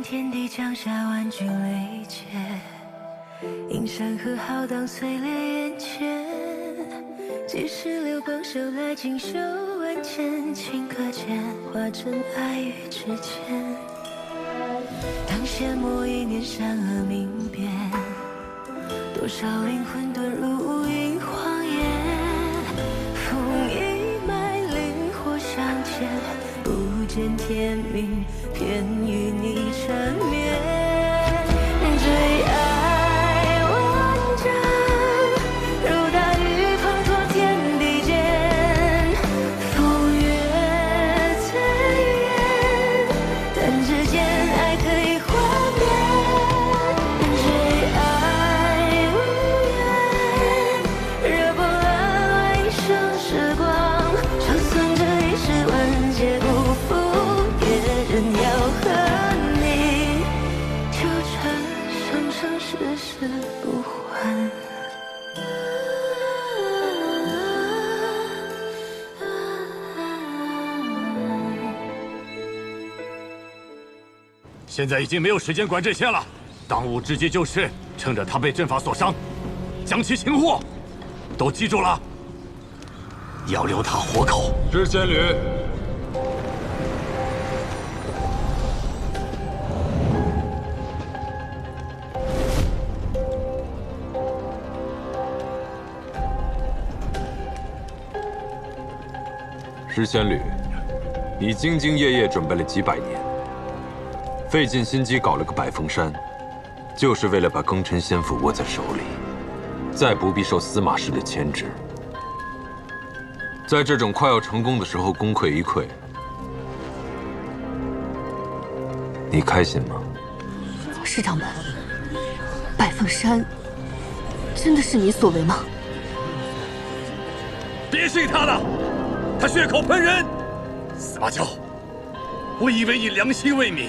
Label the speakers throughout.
Speaker 1: 天地降下万军雷劫，映山河浩荡碎裂眼前。几时流光手来锦绣万千，顷刻间化成爱与之间。当下墨一念善恶明辨，多少灵魂遁入无垠荒野。风一脉灵火相牵，不见天明，偏与你缠绵。最爱万丈，如大雨滂沱天地间。风月最远，弹指间爱可以幻灭。最爱无言，热波澜外一生时光，就算这一世万劫不复，也仍要和你纠缠，生生世世不还。
Speaker 2: 现在已经没有时间管这些了，当务之急就是趁着他被阵法所伤，将其擒获。都记住了，要留他活口。
Speaker 3: 是仙侣。
Speaker 4: 石仙侣，你兢兢业业准备了几百年，费尽心机搞了个百凤山，就是为了把庚辰仙府握在手里，再不必受司马氏的牵制。在这种快要成功的时候功亏一篑，你开心吗？
Speaker 5: 师长们，百凤山真的是你所为吗？
Speaker 2: 别信他的，他血口喷人。司马昭，我以为你良心未泯，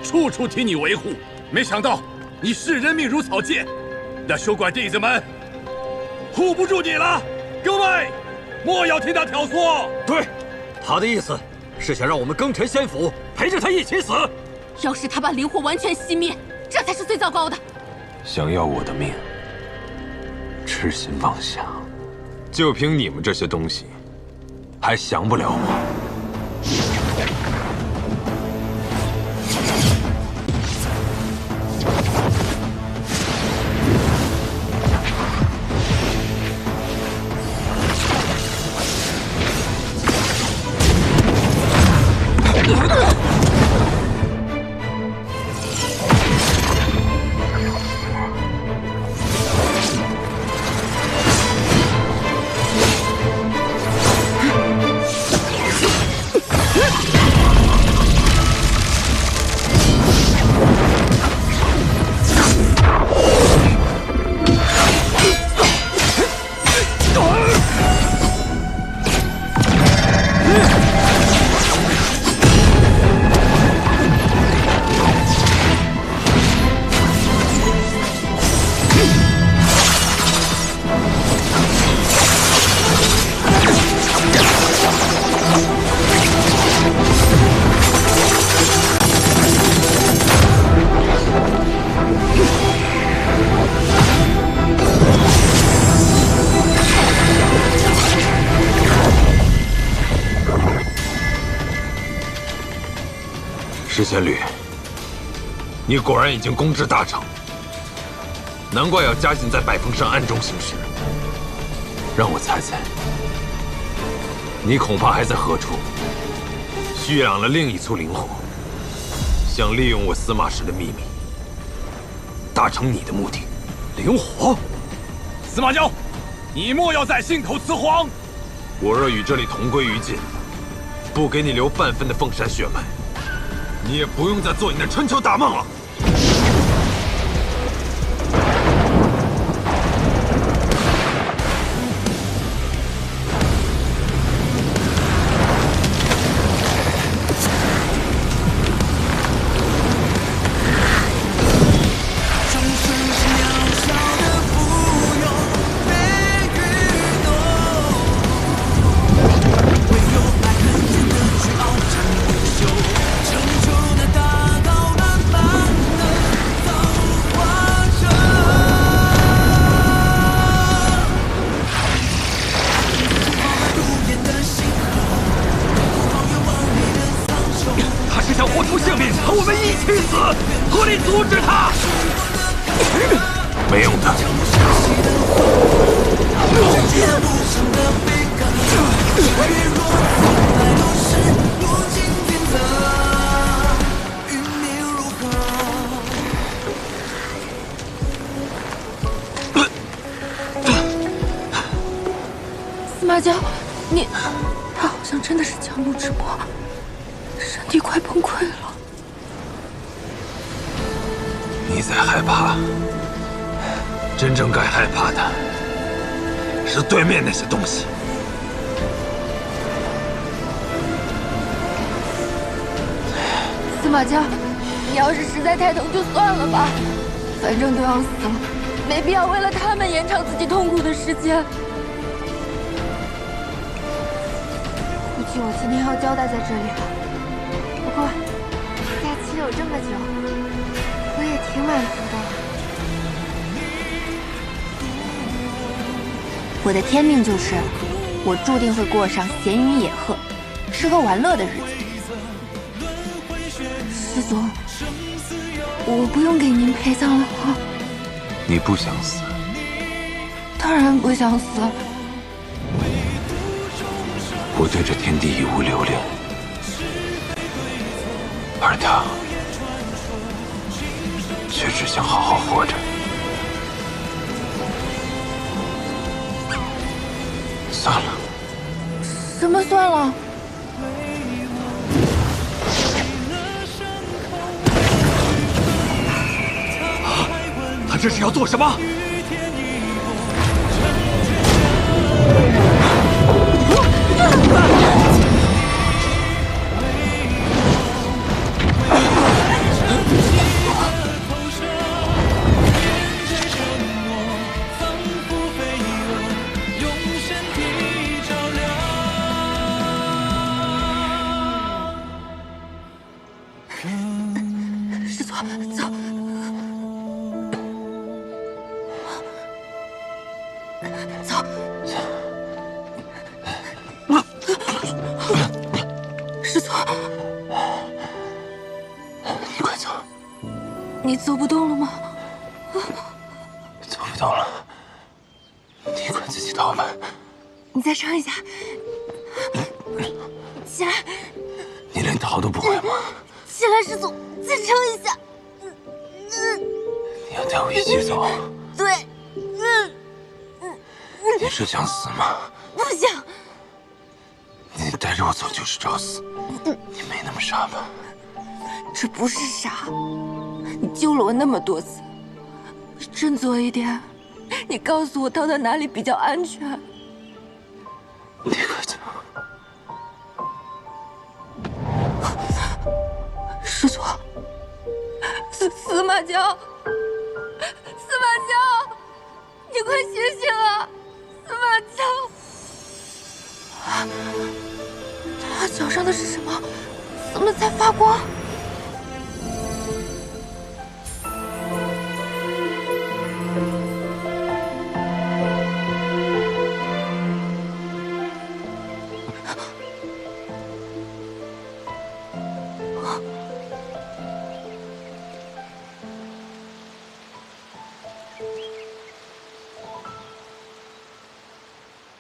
Speaker 2: 处处替你维护，没想到你视人命如草芥，那修馆弟子们护不住你了。各位，莫要听他挑唆。
Speaker 6: 对，他的意思是想让我们庚辰仙府陪着他一起死。
Speaker 5: 要是他把灵火完全熄灭，这才是最糟糕的。
Speaker 4: 想要我的命，痴心妄想，就凭你们这些东西，还降不了我。石仙侣，你果然已经功至大成，难怪要加紧在百凤山暗中行事。让我猜猜，你恐怕还在何处蓄养了另一簇灵火，想利用我司马氏的秘密，达成你的目的。灵火，
Speaker 2: 司马昭，你莫要再信口雌黄。
Speaker 4: 我若与这里同归于尽，不给你留半分的凤山血脉，你也不用再做你的春秋大梦了。
Speaker 1: 成就那大道难。
Speaker 5: 马娇，他好像真的是强弩之末，身体快崩溃了。
Speaker 4: 你在害怕，真正该害怕的是对面那些东西。
Speaker 5: 司马娇，你要是实在太疼就算了吧，反正都要死了，没必要为了他们延长自己痛苦的时间。估计我今天要交代在这里了。不过假期有这么久，我也挺满足的了。我的天命就是，我注定会过上闲云野鹤、吃喝玩乐的日子。师祖，我不用给您陪葬了吗？
Speaker 4: 你不想死？
Speaker 5: 当然不想死。
Speaker 4: 我对这天地已无留恋，而他却只想好好活着。算了。
Speaker 5: 什么算了？
Speaker 6: 他这是要做什么？
Speaker 5: 师祖，走。走。师祖，
Speaker 4: 你快走。
Speaker 5: 你走不动了吗？
Speaker 4: 走不动了，你快自己逃吧。
Speaker 5: 你再撑一下，起来。
Speaker 4: 你连逃都不会吗？
Speaker 5: 起来，师祖，再撑一下。
Speaker 4: 你要带我一起走？
Speaker 5: 对。
Speaker 4: 你是想死吗？
Speaker 5: 不想。
Speaker 4: 你带着我走就是找死，你没那么傻吧？
Speaker 5: 这不是傻，你救了我那么多次，振作一点。你告诉我逃到哪里比较安全？
Speaker 4: 你快走。
Speaker 5: 师祖，司马娇，司马娇，你快醒醒啊！司马娇，他脚上的是什么？怎么在发光？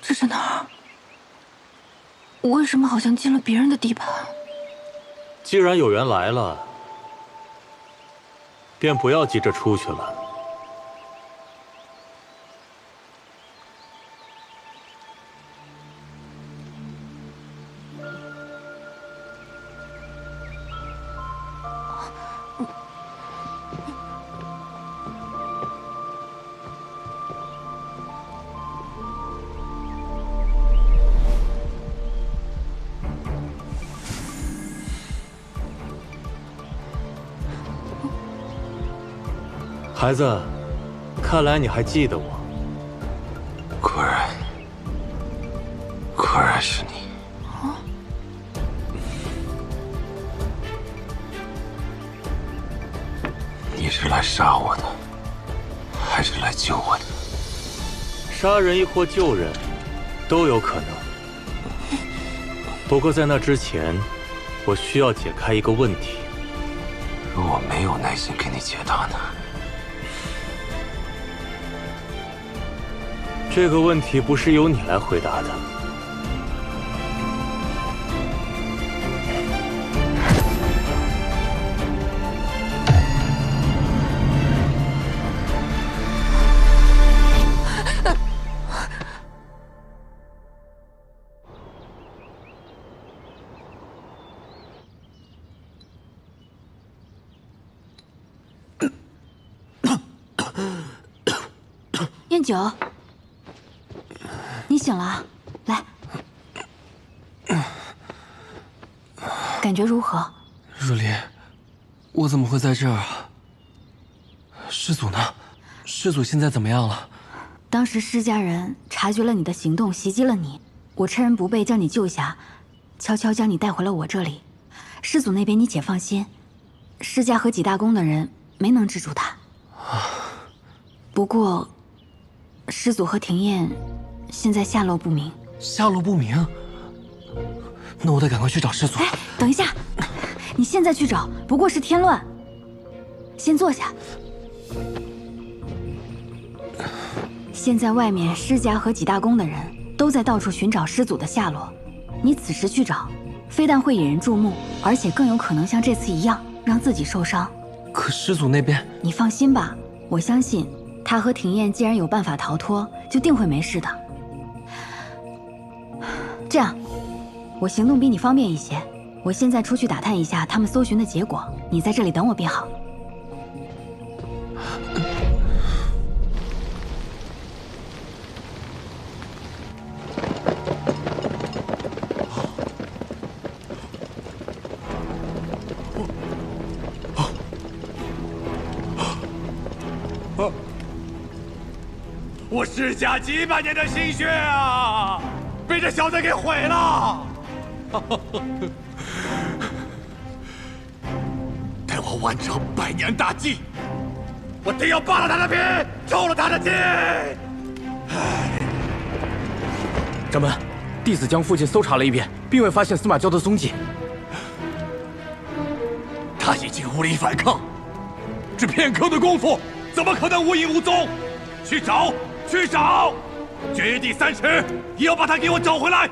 Speaker 5: 这是哪儿？我为什么好像进了别人的地盘？
Speaker 3: 既然有缘来了，便不要急着出去了。孩子，看来你还记得我。
Speaker 4: 果然是你。你是来杀我的，还是来救我的？
Speaker 3: 杀人亦或救人，都有可能。不过在那之前，我需要解开一个问题。
Speaker 4: 如果没有耐心给你解答呢？
Speaker 3: 这个问题不是由你来回答的。
Speaker 5: 燕九，你醒了，来，感觉如何？
Speaker 7: 若离，我怎么会在这儿啊？师祖呢？师祖现在怎么样了？
Speaker 5: 当时施家人察觉了你的行动，袭击了你，我趁人不备将你救下，悄悄将你带回了我这里。师祖那边你且放心，施家和几大宫的人没能制住他。不过，师祖和庭燕现在下落不明。
Speaker 7: 下落不明？那我得赶快去找师祖。
Speaker 5: 哎，等一下，你现在去找不过是添乱。先坐下。现在外面施家和几大宫的人都在到处寻找师祖的下落，你此时去找，非但会引人注目，而且更有可能像这次一样让自己受伤。
Speaker 7: 可师祖那边……
Speaker 5: 你放心吧，我相信他和庭燕既然有办法逃脱，就定会没事的。这样，我行动比你方便一些，我现在出去打探一下他们搜寻的结果，你在这里等我便好。
Speaker 2: 我施家几百年的心血啊，被这小子给毁了！待我完成100年大计，我定要扒了他的皮，抽了他的筋！
Speaker 8: 掌门，弟子将附近搜查了一遍，并未发现司马昭的踪迹。
Speaker 2: 他已经无力反抗，这片刻的功夫，怎么可能无影无踪？去找！去找，掘地3尺，也要把他给我找回来。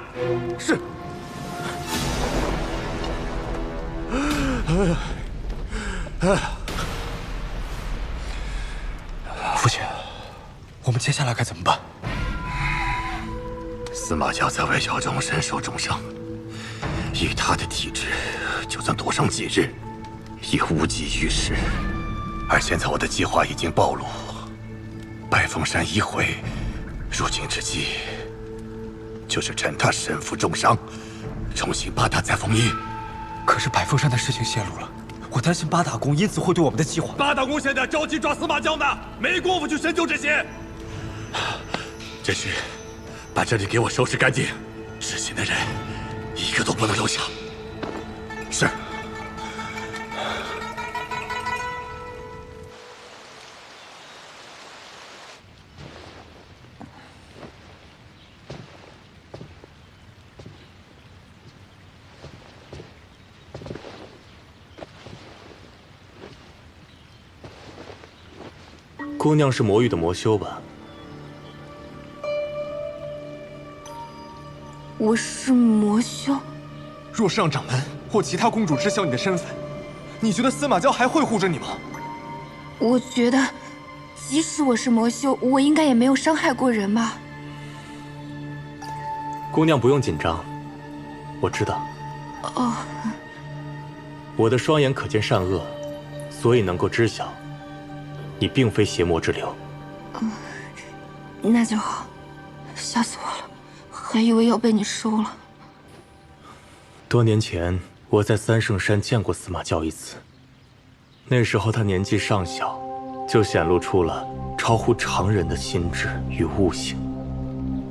Speaker 8: 是。
Speaker 7: 父亲，我们接下来该怎么办？
Speaker 2: 司马昭在外交中身受重伤，以他的体质，就算躲上几日，也无济于事。而现在我的计划已经暴露。百峰山一毁，入京之计就是趁他身负重伤，重新把他再封印。
Speaker 7: 可是百峰山的事情泄露了，我担心八大宫因此会对我们的计划。
Speaker 2: 八大宫现在着急抓司马昭呢，没工夫去深究这些。真是，把这里给我收拾干净，知情的人一个都不能留下。是。
Speaker 3: 姑娘是魔域的魔修吧？
Speaker 5: 我是魔修。
Speaker 7: 若是让掌门或其他公主知晓你的身份，你觉得司马昭还会护着你吗？
Speaker 5: 我觉得，即使我是魔修，我应该也没有伤害过人吧。
Speaker 3: 姑娘不用紧张，我知道。
Speaker 5: 哦。
Speaker 3: 我的双眼可见善恶，所以能够知晓。你并非邪魔之流，
Speaker 5: 那就好，吓死我了，还以为要被你收了。
Speaker 3: 多年前，我在三圣山见过司马昭一次，那时候他年纪尚小，就显露出了超乎常人的心智与悟性。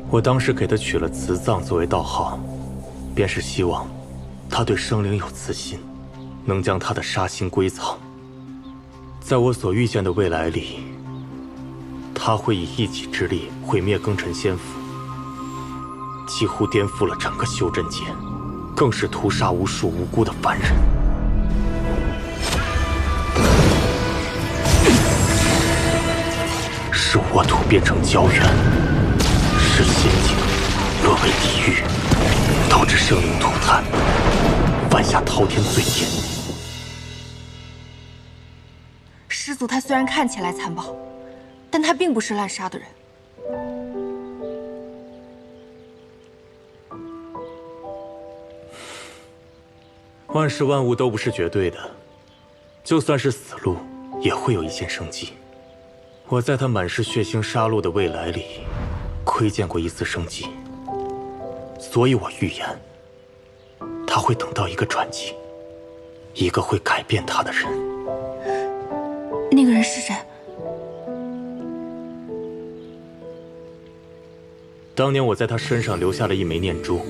Speaker 3: 我当时给他取了慈藏作为道号，便是希望他对生灵有慈心，能将他的杀心归藏。在我所预见的未来里，他会以一己之力毁灭庚辰仙府，几乎颠覆了整个修真界，更是屠杀无数无辜的凡人。是沃土变成胶原，是仙境沦为地狱，导致生灵涂炭，犯下滔天罪孽。
Speaker 5: 师祖他虽然看起来残暴，但他并不是滥杀的人。
Speaker 3: 万事万物都不是绝对的，就算是死路，也会有一线生机。我在他满是血腥杀戮的未来里，窥见过一丝生机，所以我预言，他会等到一个转机，一个会改变他的人。
Speaker 5: 那个人是谁？
Speaker 3: 当年我在他身上留下了一枚念珠，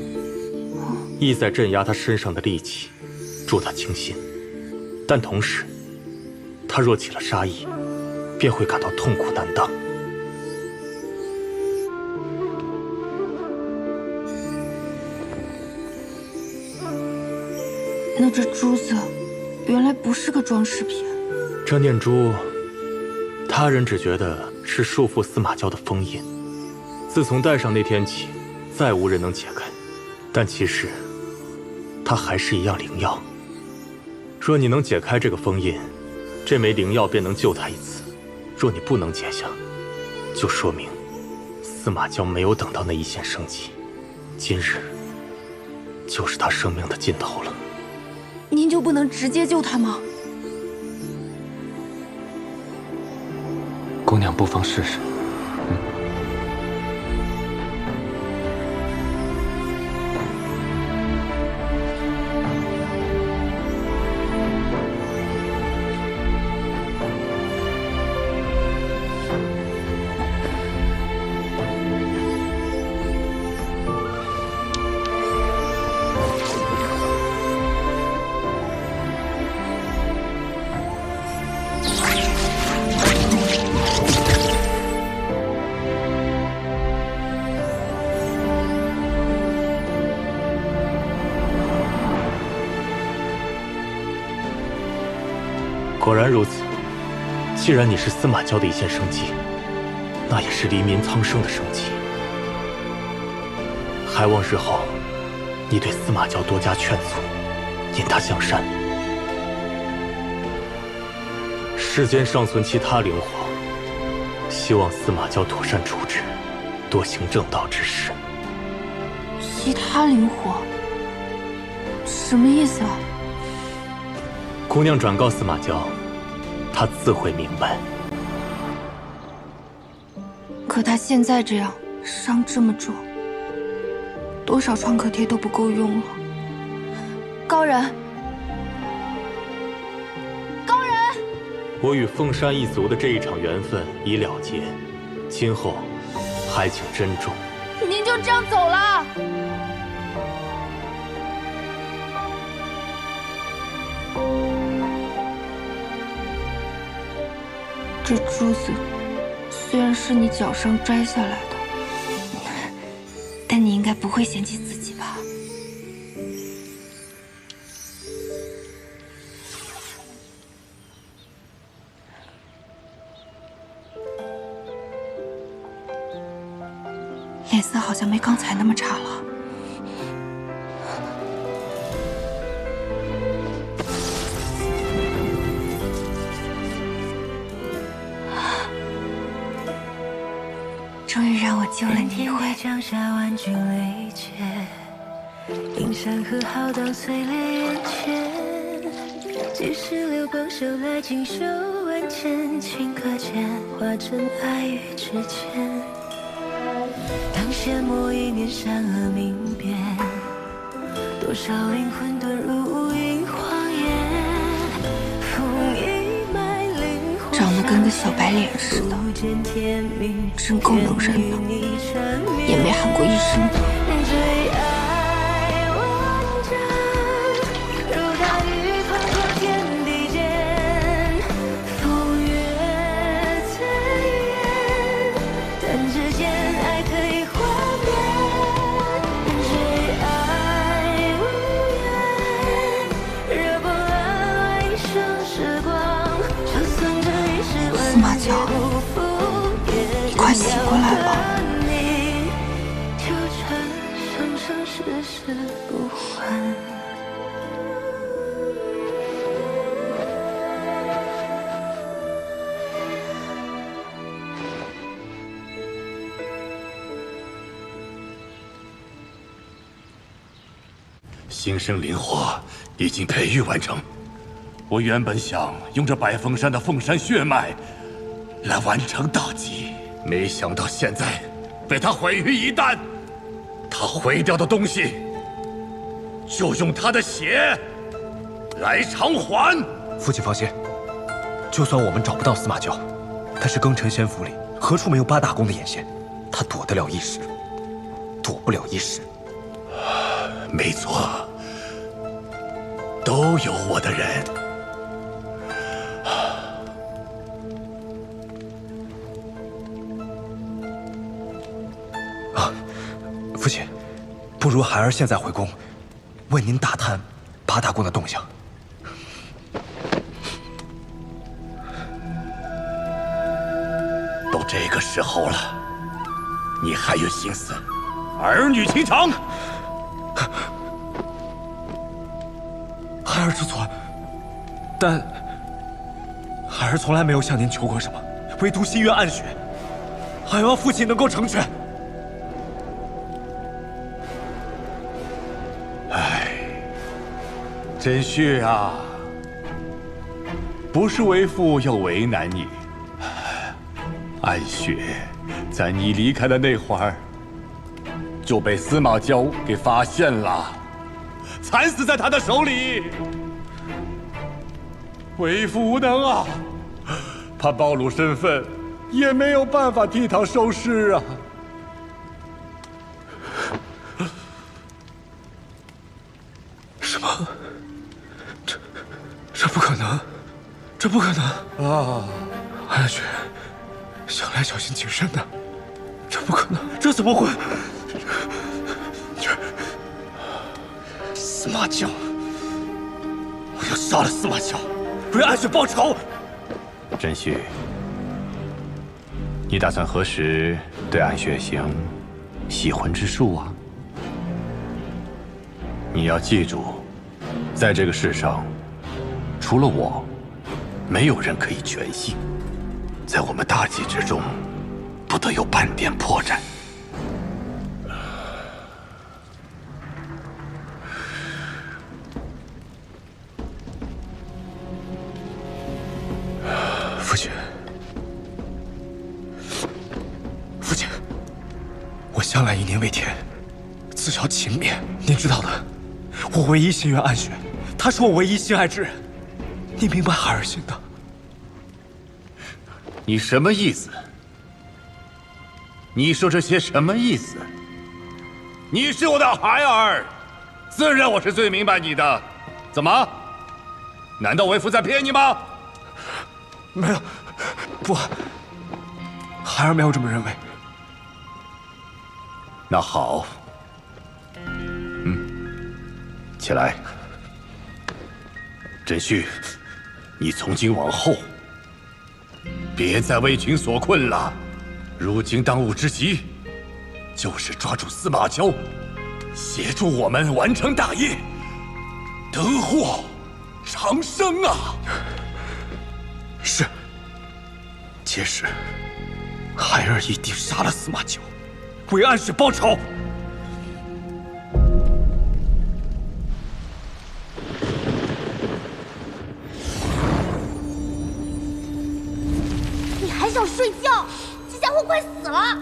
Speaker 3: 意在镇压他身上的戾气，助他清心。但同时，他若起了杀意，便会感到痛苦难当。
Speaker 5: 那这珠子，原来不是个装饰品。
Speaker 3: 这念珠，他人只觉得是束缚司马教的封印。自从戴上那天起，再无人能解开。但其实，它还是一样灵药。若你能解开这个封印，这枚灵药便能救他一次；若你不能解下，就说明司马教没有等到那一线生机。今日，就是他生命的尽头了。
Speaker 5: 您就不能直接救他吗？
Speaker 7: 姑娘不妨试试。
Speaker 3: 果然如此。既然你是司马教的一线生机，那也是黎民苍生的生机。还望日后你对司马教多加劝阻，引他向善。世间尚存其他灵火，希望司马教妥善处置，多行正道之事。
Speaker 5: 其他灵火？什么意思啊？
Speaker 3: 姑娘转告司马教，他自会明白。
Speaker 5: 可他现在这样，伤这么重，多少创可贴都不够用了。高人，高人！
Speaker 3: 我与凤山一族的这一场缘分已了结，今后还请珍重。
Speaker 5: 您就这样走了？这珠子虽然是你脚上摘下来的，但你应该不会嫌弃自己吧？脸色好像没刚才那么差了。终于让我救了你一回。
Speaker 1: 江夏万军雷劫，映山河浩荡碎裂眼前。几时流光手来锦绣万千，顷刻间化成爱与之间。当羡慕一念善恶明辨，多少灵魂遁入无垠荒野。风一脉灵魂
Speaker 5: 长得跟个小白脸似的，真够能忍的，也没喊过一声的。
Speaker 1: 最爱万丈，如大雨滂沱天地间，风月最远，弹指间爱可以幻变。最爱无言，热波澜来一生时光，就算这一世万劫不复也。
Speaker 5: 你快醒过来吧。
Speaker 1: 世事不还。
Speaker 2: 新生灵火已经培育完成。我原本想用这百凤山的凤山血脉来完成大计，没想到现在被他毁于一旦。他毁掉的东西，就用他的血来偿还。
Speaker 9: 父亲放心，就算我们找不到司马昭，但是庚辰仙府里何处没有八大宫的眼线？他躲得了一时，躲不了一时。
Speaker 2: 没错，都有我的人。
Speaker 9: 父亲，不如孩儿现在回宫，为您打探八大宫的动向。
Speaker 2: 都这个时候了，你还有心思儿女情长？
Speaker 9: 孩儿知错，但孩儿从来没有向您求过什么，唯独心愿暗许，还望父亲能够成全。
Speaker 2: 真旭啊，不是为父要为难你，暗雪在你离开的那会儿就被司马昭给发现了，惨死在他的手里。为父无能啊，他暴露身份，也没有办法替他收尸啊。
Speaker 9: 什么？这不可能，这不可能啊！暗雪向来小心谨慎的，这不可能，这怎么会？司马昭，我要杀了司马昭，为暗雪报仇。
Speaker 2: 真旭，你打算何时对暗雪行洗魂之术啊？你要记住，在这个世上，除了我，没有人可以全信。在我们大计之中，不得有半点破绽。
Speaker 9: 父亲，父亲，我向来以您为天，自小勤勉，您知道的。我唯一心愿暗雪，他是我唯一心爱之人，你明白孩儿心的。
Speaker 2: 你什么意思？你说这些什么意思？你是我的孩儿，自然我是最明白你的。怎么？难道为父在骗你吗？
Speaker 9: 没有，不，孩儿没有这么认为。
Speaker 2: 那好，起来。真旭，你从今往后别再为情所困了。如今当务之急就是抓住司马昭，协助我们完成大业，得祸长生啊！
Speaker 9: 是，届时孩儿一定杀了司马昭，为暗雪报仇。
Speaker 10: 你还想睡觉？这家伙快死了！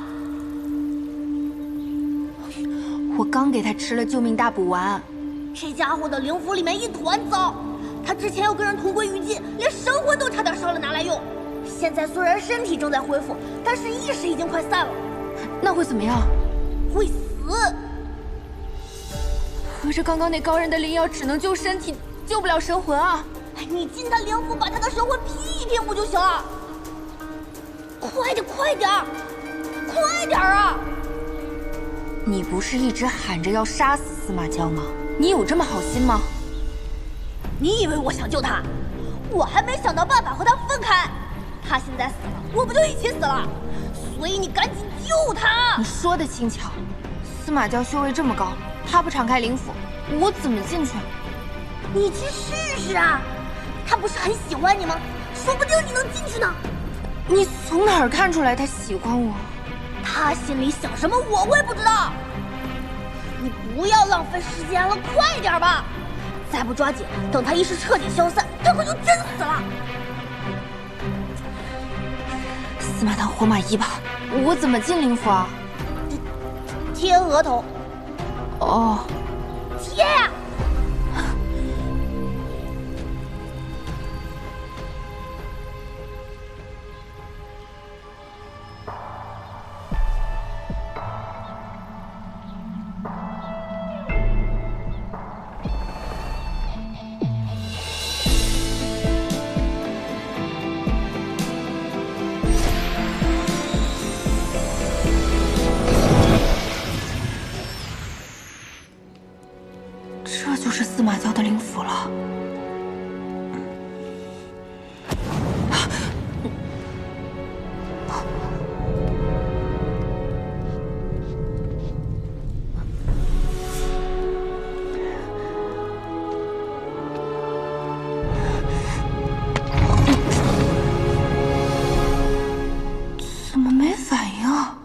Speaker 5: 我刚给他吃了救命大补丸。
Speaker 10: 这家伙的灵符里面一团糟，他之前要跟人同归于尽，连神魂都差点烧了拿来用。现在虽然身体正在恢复，但是意识已经快散了。
Speaker 5: 那会怎么样？
Speaker 10: 会死。
Speaker 5: 可是刚刚那高人的灵药只能救身体，救不了神魂啊！
Speaker 10: 你进他灵符，把他的神魂劈一劈不就行了？快点，快点，快点啊！
Speaker 5: 你不是一直喊着要杀死司马昭吗？你有这么好心吗？
Speaker 10: 你以为我想救他？我还没想到办法和他分开。他现在死了，我不就一起死了？所以你赶紧救他！
Speaker 5: 你说的轻巧，司马昭修为这么高，他不敞开灵符，我怎么进去？
Speaker 10: 你去试试啊！他不是很喜欢你吗？说不定你能进去呢。
Speaker 5: 你从哪儿看出来他喜欢我？
Speaker 10: 他心里想什么我会不知道。你不要浪费时间了，快点吧！再不抓紧，等他意识彻底消散，这可就真死了。
Speaker 5: 司马堂活马医吧。我怎么进灵府啊？
Speaker 10: 贴额头。
Speaker 5: 哦，
Speaker 10: 贴呀！
Speaker 5: 这就是司马教的灵府了。怎么没反应啊？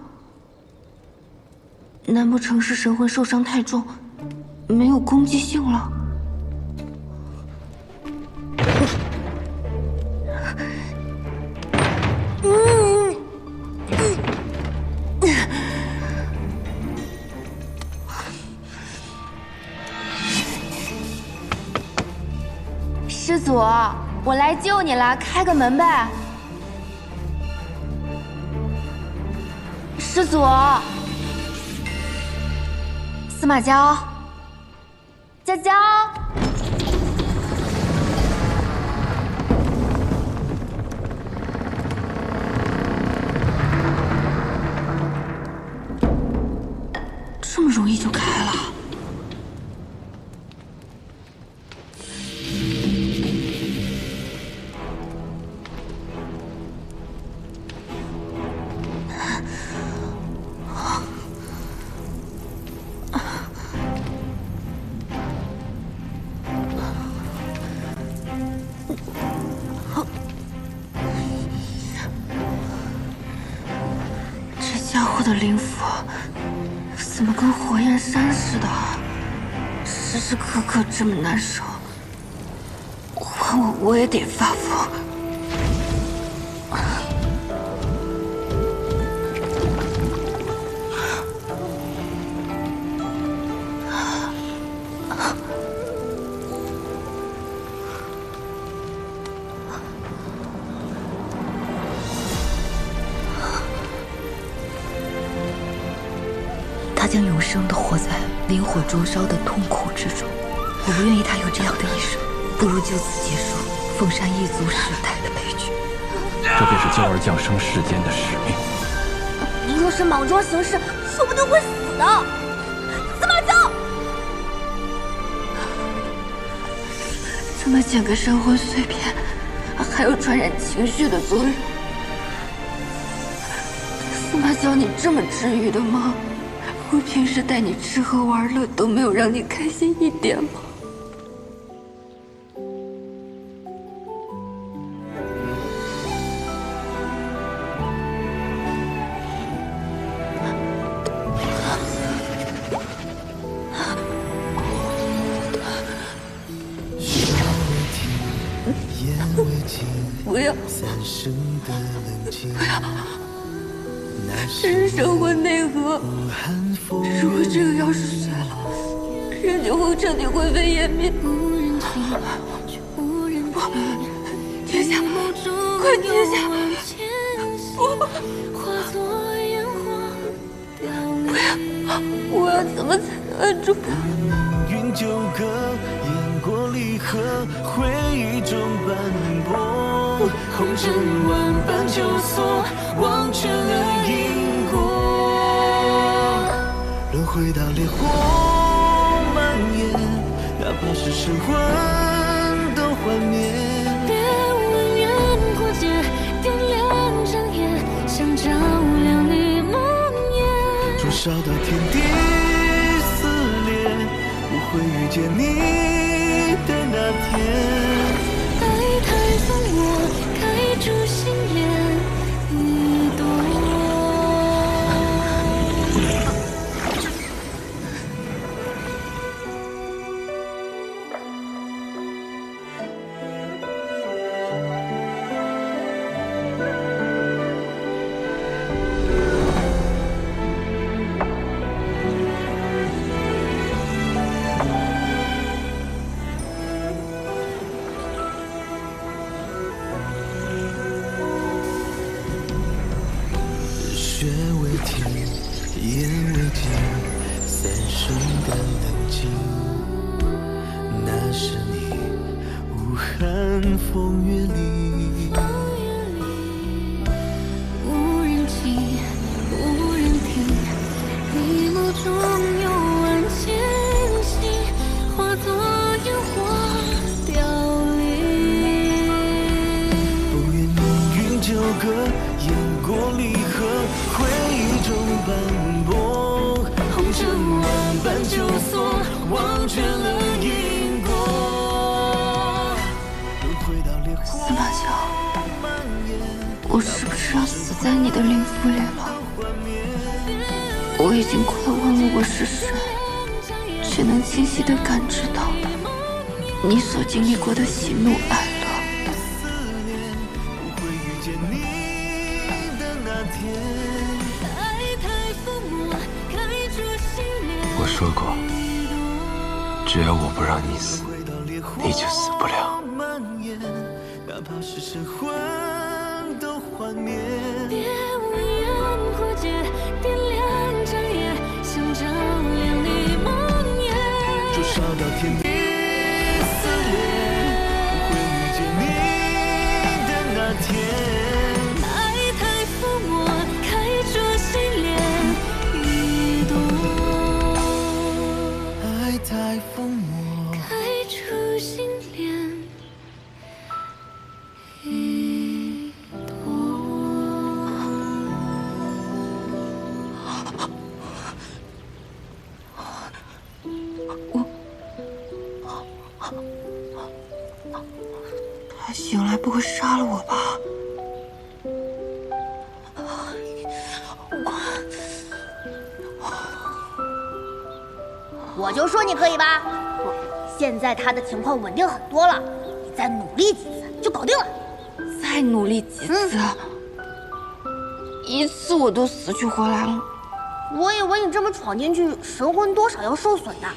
Speaker 5: 难不成是神魂受伤太重？没有攻击性了。师祖，我来救你了，开个门呗。师祖，司马娇。娇娇，这么容易就开了？的灵府怎么跟火焰山似的，时时刻刻这么难受，换我也得发疯。他将永生地活在灵火灼烧的痛苦之中，我不愿意他有这样的一生，不如就此结束凤山一族世代的悲剧。
Speaker 9: 这便是娇儿降生世间的使命。
Speaker 10: 你若是莽撞行事，说不定会死的。司马昭，
Speaker 5: 这么简个神魂碎片，还有传染情绪的作用。司马昭，你这么治愈的吗？我平时带你吃喝玩乐都没有让你开心一点吗？不要！不要！这是神魂内核，如果这个要是碎了，人就会彻底灰飞烟灭。不，停下！快停下！不要！我要怎么才能按住他？
Speaker 11: 云纠葛，雁过离合，回忆中斑驳，红尘万般纠锁，忘却了因果。轮回到烈火蔓延，哪怕是神魂都幻灭。
Speaker 1: 别问远过界，点亮长夜，想照亮你梦魇。
Speaker 11: 灼烧到天地撕裂，不会遇见你的那天。
Speaker 1: 爱太疯我，开出心莲一朵。
Speaker 11: 雪未停，烟未尽，三生的冷静。那是你无寒风月里，
Speaker 1: 无人听，无人听，你眸中有万千星，化作烟火凋零。
Speaker 11: 不愿命运纠葛，雁过离合，回忆中斑驳，红尘万般纠锁，忘却了因果。
Speaker 1: 司马乔，我是不是要死在你的灵符里了？我已经快忘了我是谁，却能清晰地感知到你所经历过的喜怒哀乐。
Speaker 4: 我说过，只要我不让你死，你就死不了。
Speaker 11: 哪怕是神魂都幻灭。
Speaker 1: 别无言枯竭，点亮长夜，像照亮你梦魇。
Speaker 11: 灼烧到天地撕裂，不会遇见你的那天。
Speaker 1: 爱太抚摸，开出心莲一朵。
Speaker 11: 爱太疯魔，
Speaker 1: 开出心莲一朵。他醒来不会杀了我吧？
Speaker 10: 我就说你可以吧。现在他的情况稳定很多了，你再努力几次就搞定了。
Speaker 1: 再努力几次，一次我都死去活来了。
Speaker 10: 我以为你这么闯进去，神魂多少要受损的。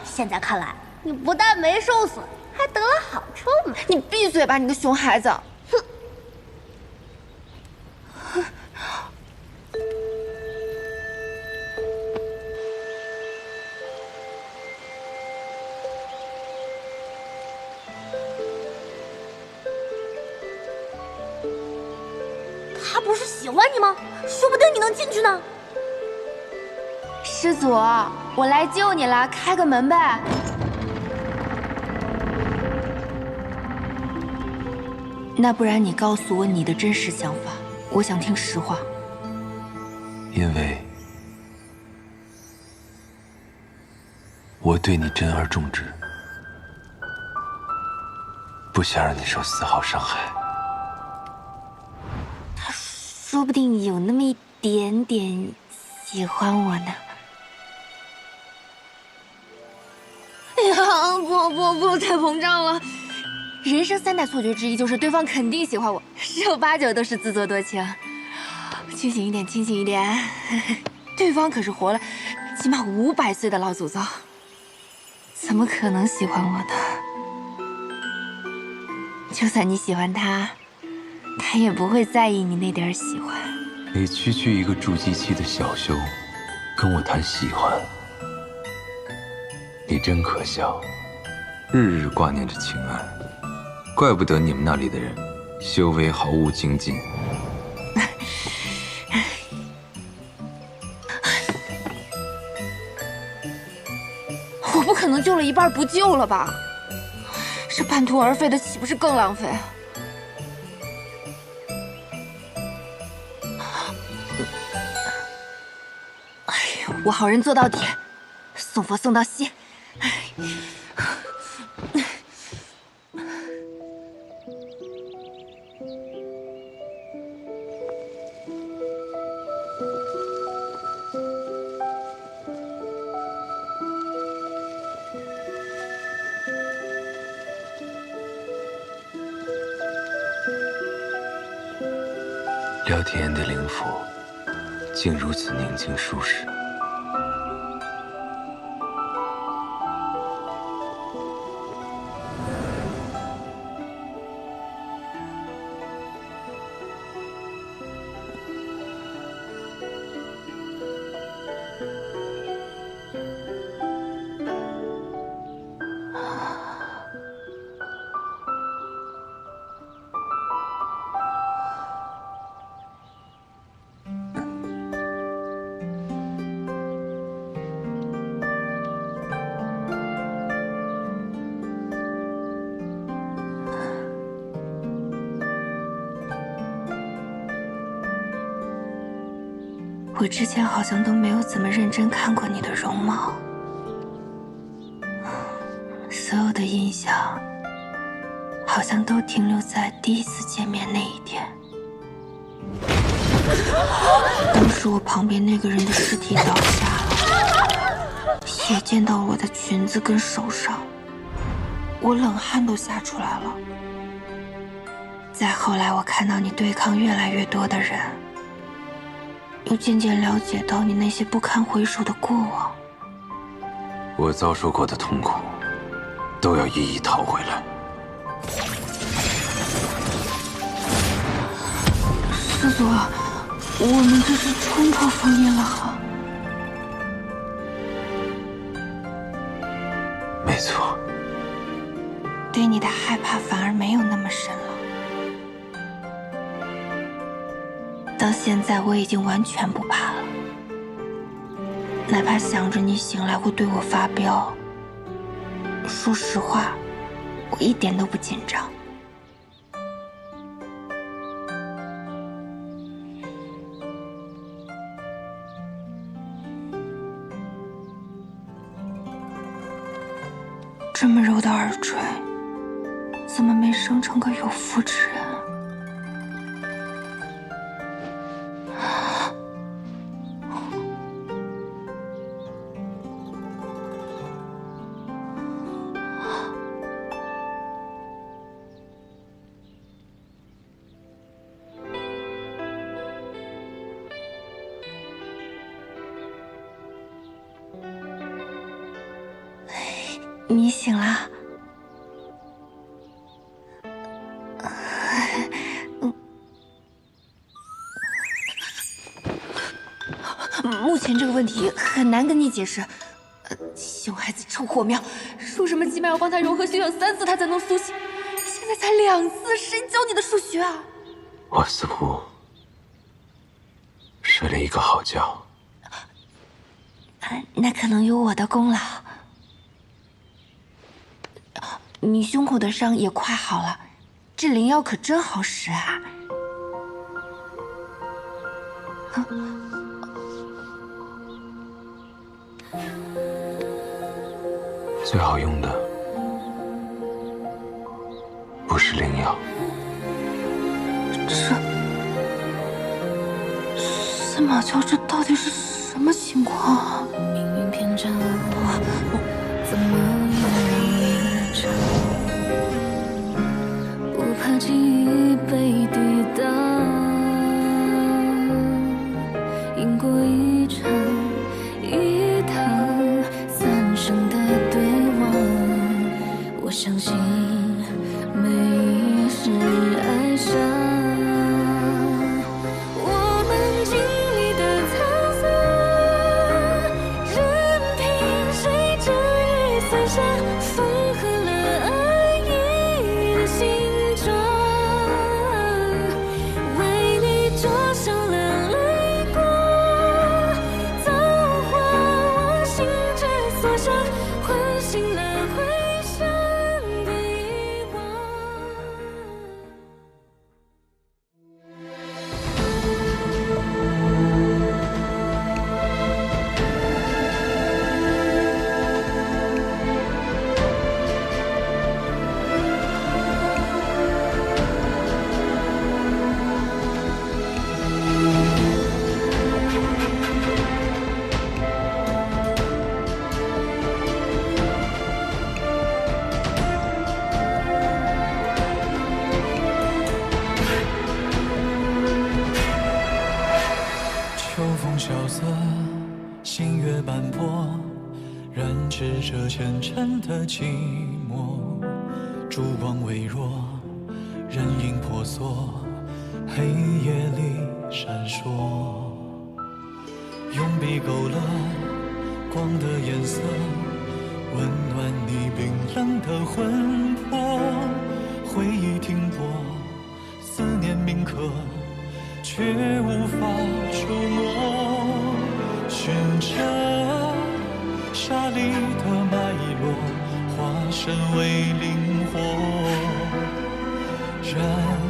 Speaker 10: 现在看来，你不但没受损，还得了好处呢。
Speaker 1: 你闭嘴吧，你个熊孩子！哼！
Speaker 10: 他不是喜欢你吗？说不定你能进去呢。
Speaker 5: 师祖，我来救你了，开个门呗。那不然你告诉我你的真实想法，我想听实话。
Speaker 4: 因为我对你珍而重之，不想让你受丝毫伤害。
Speaker 5: 他说不定有那么一点点喜欢我呢。哎呀，不，太膨胀了。人生3大错觉之一就是对方肯定喜欢我，10有8九都是自作多情。清醒一点，清醒一点。对方可是活了起码500岁的老祖宗，怎么可能喜欢我呢？就算你喜欢他，他也不会在意你那点喜欢。
Speaker 4: 你区区一个筑基期的小修，跟我谈喜欢，你真可笑，日日挂念着情爱，怪不得你们那里的人修为毫无精进。
Speaker 5: 我不可能救了一半不救了吧？这半途而废的岂不是更浪费？哎呦，我好人做到底，送佛送到西。
Speaker 4: 廖天言的灵符竟如此宁静舒适。
Speaker 1: 我之前好像都没有怎么认真看过你的容貌，所有的印象好像都停留在第一次见面那一天。当时我旁边那个人的尸体倒下了，血溅到我的裙子跟手上，我冷汗都吓出来了。再后来，我看到你对抗越来越多的人，又渐渐了解到你那些不堪回首的过往。
Speaker 4: 我遭受过的痛苦，都要一一讨回来。
Speaker 1: 师祖，我们这是冲破封印了哈。
Speaker 4: 没错。
Speaker 1: 对你的害怕反而没有那么深了。到现在我已经完全不怕了，哪怕想着你醒来会对我发飙，说实话，我一点都不紧张。这么柔的耳垂，怎么没生成个有妇之人？你醒了。目前这个问题很难跟你解释。熊孩子臭火苗，说什么起码要帮他融合修养3次，他才能苏醒。现在才2次，谁教你的数学啊？
Speaker 4: 我似乎睡了一个好觉。
Speaker 1: 那可能有我的功劳。你胸口的伤也快好了，这灵药可真好使啊！
Speaker 4: 最好用的不是灵药，
Speaker 1: 司马教这到底是什么情况啊？
Speaker 11: 命运偏差，怎么也差，不怕记忆被抵挡，赢过一场一趟3生的对望，我相信每一世爱上。
Speaker 12: 这前尘的寂寞，烛光微弱，人影婆娑，黑夜里闪烁。用笔勾勒光的颜色，温暖你冰冷的魂魄。回忆停泊，思念铭刻，却无法触摸。寻着沙砾的脉络，化身为灵火，燃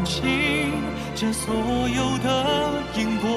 Speaker 12: 尽这所有的因果。